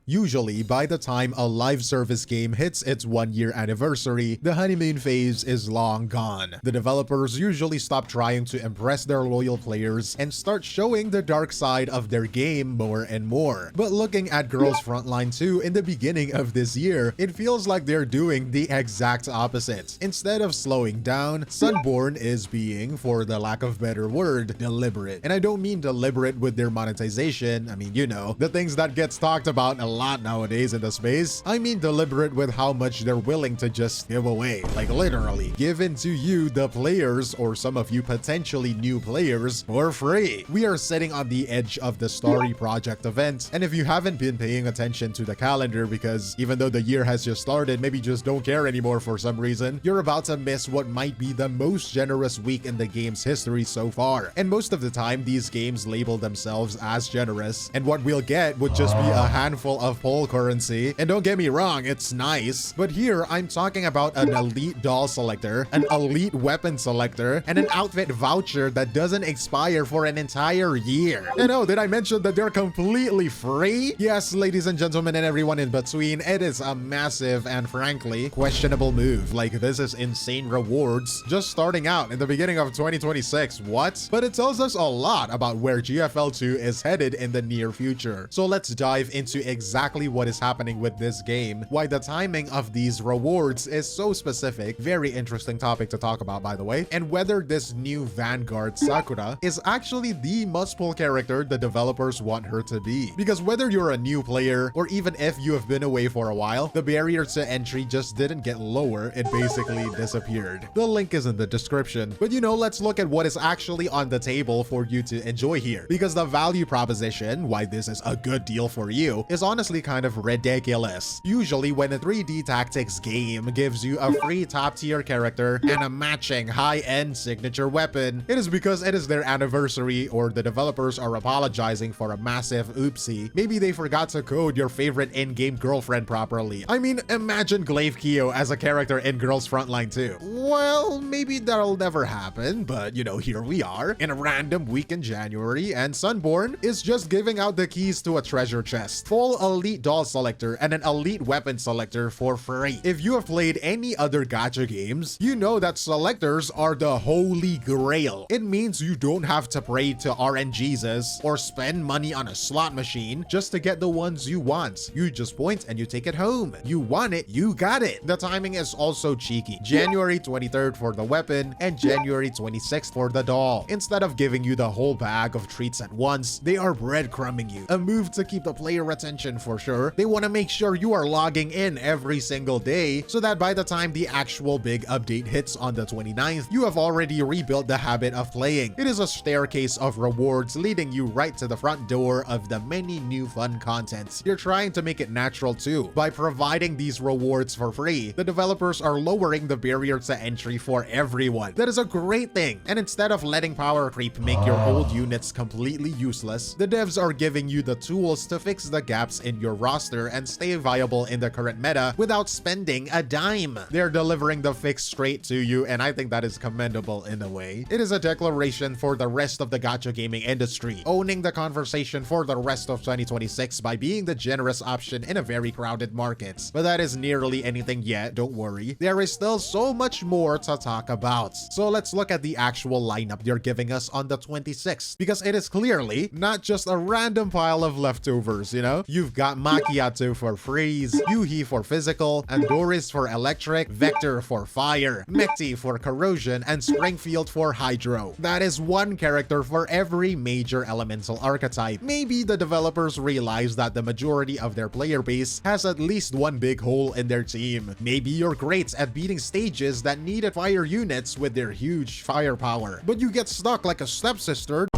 Usually, by the time a live service game hits its 1-year anniversary, the honeymoon phase is long gone. The developers usually stop trying to impress their loyal players and start showing the dark side of their game more and more. But looking at Girls Frontline 2 in the beginning of this year, it feels like they're doing the exact opposite. Instead of slowing down, Sunborn is being, for the lack of better word, deliberate. And I don't mean deliberate with their monetization, I mean, you know, the things that gets talked about a lot nowadays in the space. I mean deliberate with how much they're willing to just give away, like literally given to you, the players, or some of you potentially new players, for free. We are sitting on the edge of the Story Project event, and if you haven't been paying attention to the calendar because even though the year has just started, maybe just don't care anymore for some reason, you're about to miss what might be the most generous week in the game's history so far. And most of the time, these games label themselves as generous, and what we'll get would just be a handful of poll currency. And don't get me wrong, it's nice, but here I'm talking about an elite doll selector, an elite weapon selector, and an outfit voucher that doesn't expire for an entire year. And oh, did I mention that they're completely free? Yes, ladies and gentlemen and everyone in between, it is a massive and frankly questionable move. Like, this is insane rewards just starting out in the beginning of 2026. What? But it tells us a lot about where GFL2 is headed in the near future. So let's dive into exactly what is happening with this game, why the timing of these rewards is so specific, very interesting topic to talk about by the way, and whether this new vanguard Sakura is actually the must-pull character the developers want her to be. Because whether you're a new player or even if you have been away for a while, the barrier to entry just didn't get lower, it basically disappeared. The link is in the description. But you know, let's look at what is actually on the table for you to enjoy here, because the value proposition, why this is a good deal for you, is honestly kind of ridiculous. Usually when a 3D tactics game gives you a free top tier character and a matching high-end signature weapon, it is because it is their anniversary or the developers are apologizing for a massive oopsie. Maybe they forgot to code your favorite in-game girlfriend properly. I mean, imagine 𝗖cie𝗽𝗆𝗆𝗵𝘁 as a character in Girls Frontline 2. Well, maybe that'll never happen, but you know, here we are in a random week in January, and Sunborn is just giving out the keys to a treasure chest, full elite doll selector and an elite weapon selector for free. If you have played any other gacha games, you know that selectors are the holy grail. It means you don't have to pray to RNGesus or spend money on a slot machine just to get the ones you want. You just point and you take it home. You want it, you got it. The timing is also cheeky. January 23rd for the weapon and January 26th for the doll. Instead of giving you the whole bag of treats at once, they are breadcrumbing you. A move to keep the player attention for sure. They want to make sure you are logging in every single day so that by the time the actual big update hits on the 29th, you have already rebuilt the habit of playing. It is a staircase of rewards leading you right to the front door of the many new fun contents. You're trying to make it natural too. By providing these rewards for free, the developers are lowering the barrier to entry for everyone. That is a great thing. And instead of letting power creep make your old units completely useless, the devs are giving you the tools to fix the gaps in your roster and stay viable in the current meta without spending a dime. They're delivering the fix straight to you, and I think that is commendable in a way. It is a declaration for the rest of the gacha gaming industry, owning the conversation for the rest of 2026 by being the generous option in a very crowded market. But that is nearly anything yet, don't worry. There is still so much more to talk about. So let's look at the actual lineup they're giving us on the 26th, because it is clearly not just a random pile of leftovers, you know? You've got Macchiato for freeze, Yuhi for physical, Andoris for electric, Vector for fire, 𝗵𝗁 for corrosion, and Springfield for hydro. That is one character for every major elemental archetype. Maybe the developers realize that the majority of their player base has at least one big hole in their team. Maybe you're great at beating stages that needed fire units with their huge firepower, but you get stuck like a stepsister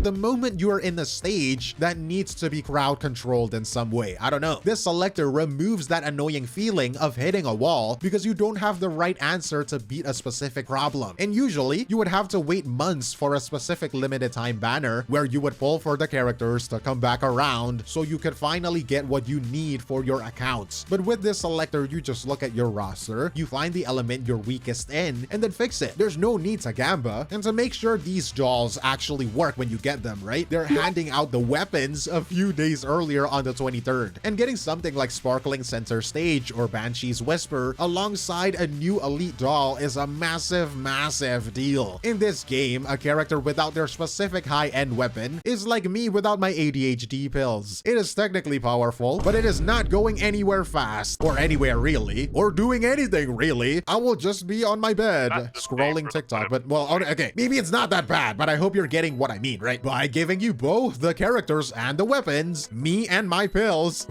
the moment you are in a stage that needs to be crowd controlled in some way. I don't know. This selector removes that annoying feeling of hitting a wall because you don't have the right answer to beat a specific problem. And usually, you would have to wait months for a specific limited time banner where you would pull for the characters to come back around so you could finally get what you need for your accounts. But with this selector, you just look at your roster, you find the element you're weakest in, and then fix it. There's no need to gamba. And to make sure these dolls actually work when you get get them, right? They're handing out the weapons a few days earlier on the 23rd. And getting something like Sparkling Center Stage or Banshee's Whisper alongside a new elite doll is a massive deal. In this game, a character without their specific high-end weapon is like me without my ADHD pills. It is technically powerful, but it is not going anywhere fast, or anywhere really, or doing anything really. I will just be on my bed scrolling TikTok, but well, okay, maybe it's not that bad, but I hope you're getting what I mean, right? By giving you both the characters and the weapons, me and my pills.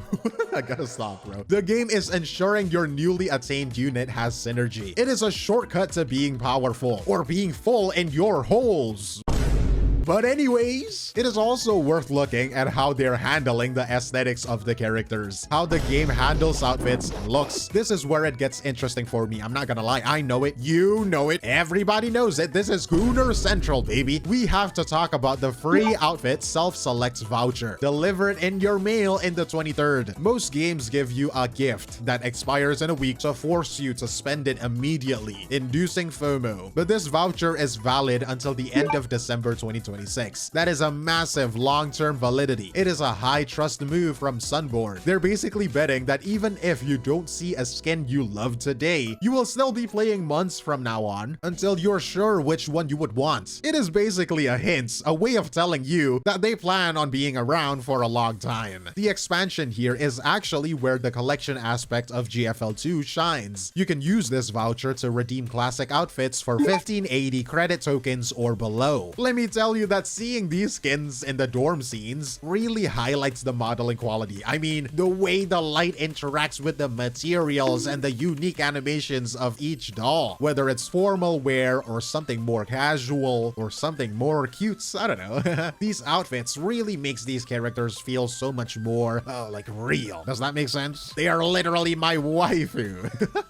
I gotta stop, bro. The game is ensuring your newly attained unit has synergy. It is a shortcut to being powerful or being full in your holes. But anyways, it is also worth looking at how they're handling the aesthetics of the characters, how the game handles outfits and looks. This is where it gets interesting for me. I'm not gonna lie. I know it. You know it. Everybody knows it. This is Gooner Central, baby. We have to talk about the free outfit self-select voucher delivered in your mail in the 23rd. Most games give you a gift that expires in a week to force you to spend it immediately, inducing FOMO. But this voucher is valid until the end of December 2020. That is a massive long-term validity. It is a high trust move from Sunborn. They're basically betting that even if you don't see a skin you love today, you will still be playing months from now on until you're sure which one you would want. It is basically a hint, a way of telling you that they plan on being around for a long time. The expansion here is actually where the collection aspect of GFL2 shines. You can use this voucher to redeem classic outfits for 1580 credit tokens or below. Let me tell you that seeing these skins in the dorm scenes really highlights the modeling quality. I mean, the way the light interacts with the materials and the unique animations of each doll, whether it's formal wear or something more casual or something more cute, I don't know. These outfits really makes these characters feel so much more, like real. Does that make sense? They are literally my waifu.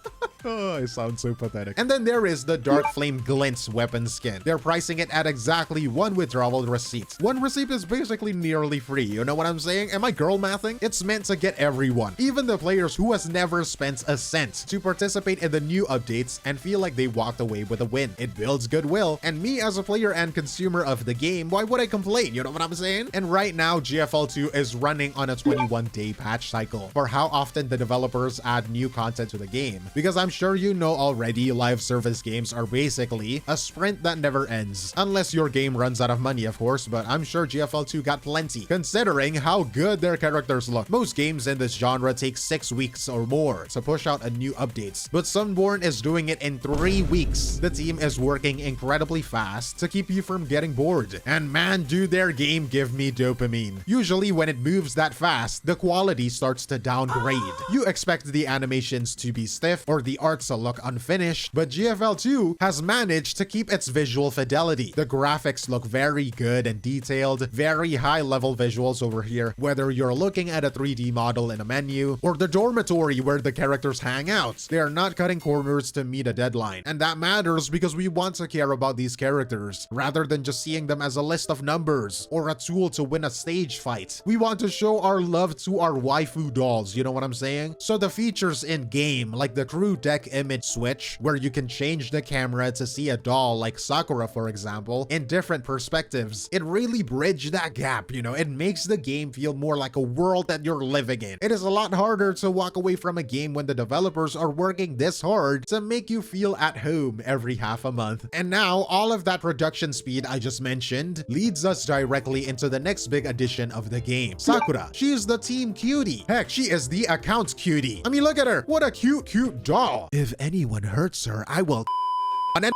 Oh, I sound so pathetic. And then there is the Dark Flame Glint's weapon skin. They're pricing it at exactly one withdrawal receipt. One receipt is basically nearly free, you know what I'm saying? Am I girl mathing? It's meant to get everyone, even the players who has never spent a cent, to participate in the new updates and feel like they walked away with a win. It builds goodwill, and me as a player and consumer of the game, why would I complain? You know what I'm saying? And right now, GFL2 is running on a 21-day patch cycle for how often the developers add new content to the game, because I'm sure you know already, live service games are basically a sprint that never ends. Unless your game runs out of money, of course, but I'm sure GFL2 got plenty, considering how good their characters look. Most games in this genre take 6 weeks or more to push out a new updates, but Sunborn is doing it in 3 weeks. The team is working incredibly fast to keep you from getting bored. And man, do their game give me dopamine. Usually when it moves that fast, the quality starts to downgrade. You expect the animations to be stiff or the art to look unfinished, but GFL2 has managed to keep its visual fidelity. The graphics look very good and detailed, very high level visuals over here, whether you're looking at a 3D model in a menu or the dormitory where the characters hang out. They are not cutting corners to meet a deadline, and that matters because we want to care about these characters rather than just seeing them as a list of numbers or a tool to win a stage fight. We want to show our love to our waifu dolls, you know what I'm saying? So the features in game, like the crew deck image switch, where you can change the camera to see a doll like Sakura, for example, in different perspectives, it really bridges that gap, you know? It makes the game feel more like a world that you're living in. It is a lot harder to walk away from a game when the developers are working this hard to make you feel at home every half a month. And now, all of that production speed I just mentioned leads us directly into the next big addition of the game. Sakura. She is the team cutie. Heck, she is the account cutie. I mean, look at her. What a cute doll. If anyone hurts her, I will and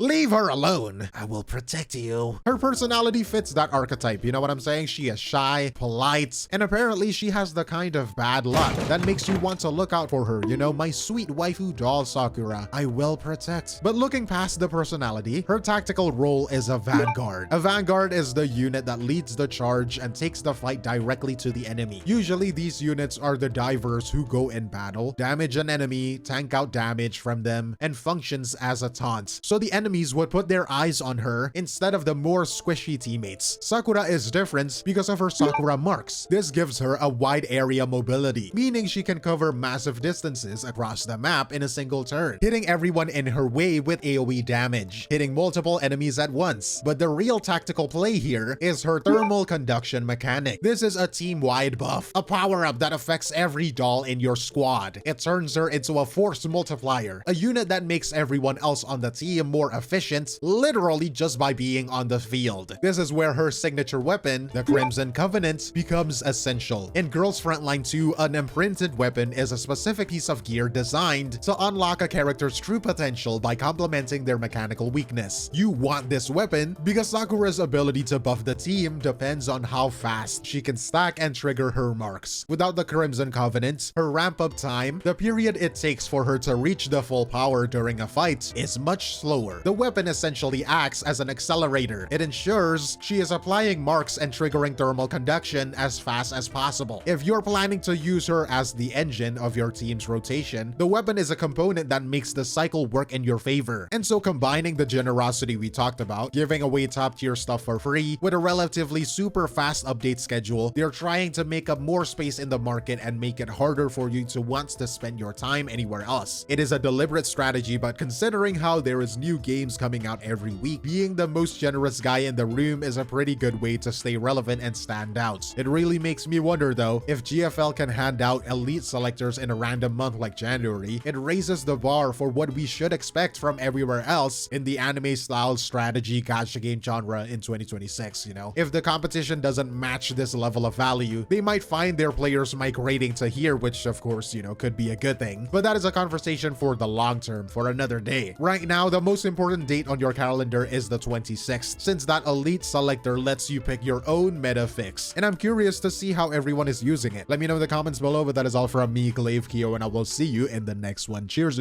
leave her alone. I will protect you. Her personality fits that archetype, you know what I'm saying? She is shy, polite, and apparently she has the kind of bad luck that makes you want to look out for her, you know? My sweet waifu doll Sakura, I will protect. But looking past the personality, her tactical role is a vanguard. A vanguard is the unit that leads the charge and takes the fight directly to the enemy. Usually these units are the divers who go in battle, damage an enemy, tank out damage from them, and functions as a taunt. So the enemy enemies would put their eyes on her instead of the more squishy teammates. Sakura is different because of her Sakura marks. This gives her a wide area mobility, meaning she can cover massive distances across the map in a single turn, hitting everyone in her way with AoE damage, hitting multiple enemies at once. But the real tactical play here is her thermal conduction mechanic. This is a team-wide buff, a power-up that affects every doll in your squad. It turns her into a force multiplier, a unit that makes everyone else on the team more efficient, literally just by being on the field. This is where her signature weapon, the Crimson Covenant, becomes essential. In Girls Frontline 2, an imprinted weapon is a specific piece of gear designed to unlock a character's true potential by complementing their mechanical weakness. You want this weapon because Sakura's ability to buff the team depends on how fast she can stack and trigger her marks. Without the Crimson Covenant, her ramp-up time, the period it takes for her to reach the full power during a fight, is much slower. The weapon essentially acts as an accelerator. It ensures she is applying marks and triggering thermal conduction as fast as possible. If you're planning to use her as the engine of your team's rotation, the weapon is a component that makes the cycle work in your favor. And so combining the generosity we talked about, giving away top-tier stuff for free, with a relatively super fast update schedule, they're trying to make up more space in the market and make it harder for you to want to spend your time anywhere else. It is a deliberate strategy, but considering how there is new games coming out every week, being the most generous guy in the room is a pretty good way to stay relevant and stand out. It really makes me wonder though, if GFL can hand out elite selectors in a random month like January, it raises the bar for what we should expect from everywhere else in the anime-style strategy gacha game genre in 2026, you know? If the competition doesn't match this level of value, they might find their players migrating to here, which of course, you know, could be a good thing. But that is a conversation for the long term, for another day. Right now, the most important date on your calendar is the 26th, since that elite selector lets you pick your own meta fix. And I'm curious to see how everyone is using it. Let me know in the comments below, but that is all from me, 𝗖cie𝗽𝗆𝗿𝗵𝗁, and I will see you in the next one. Cheers!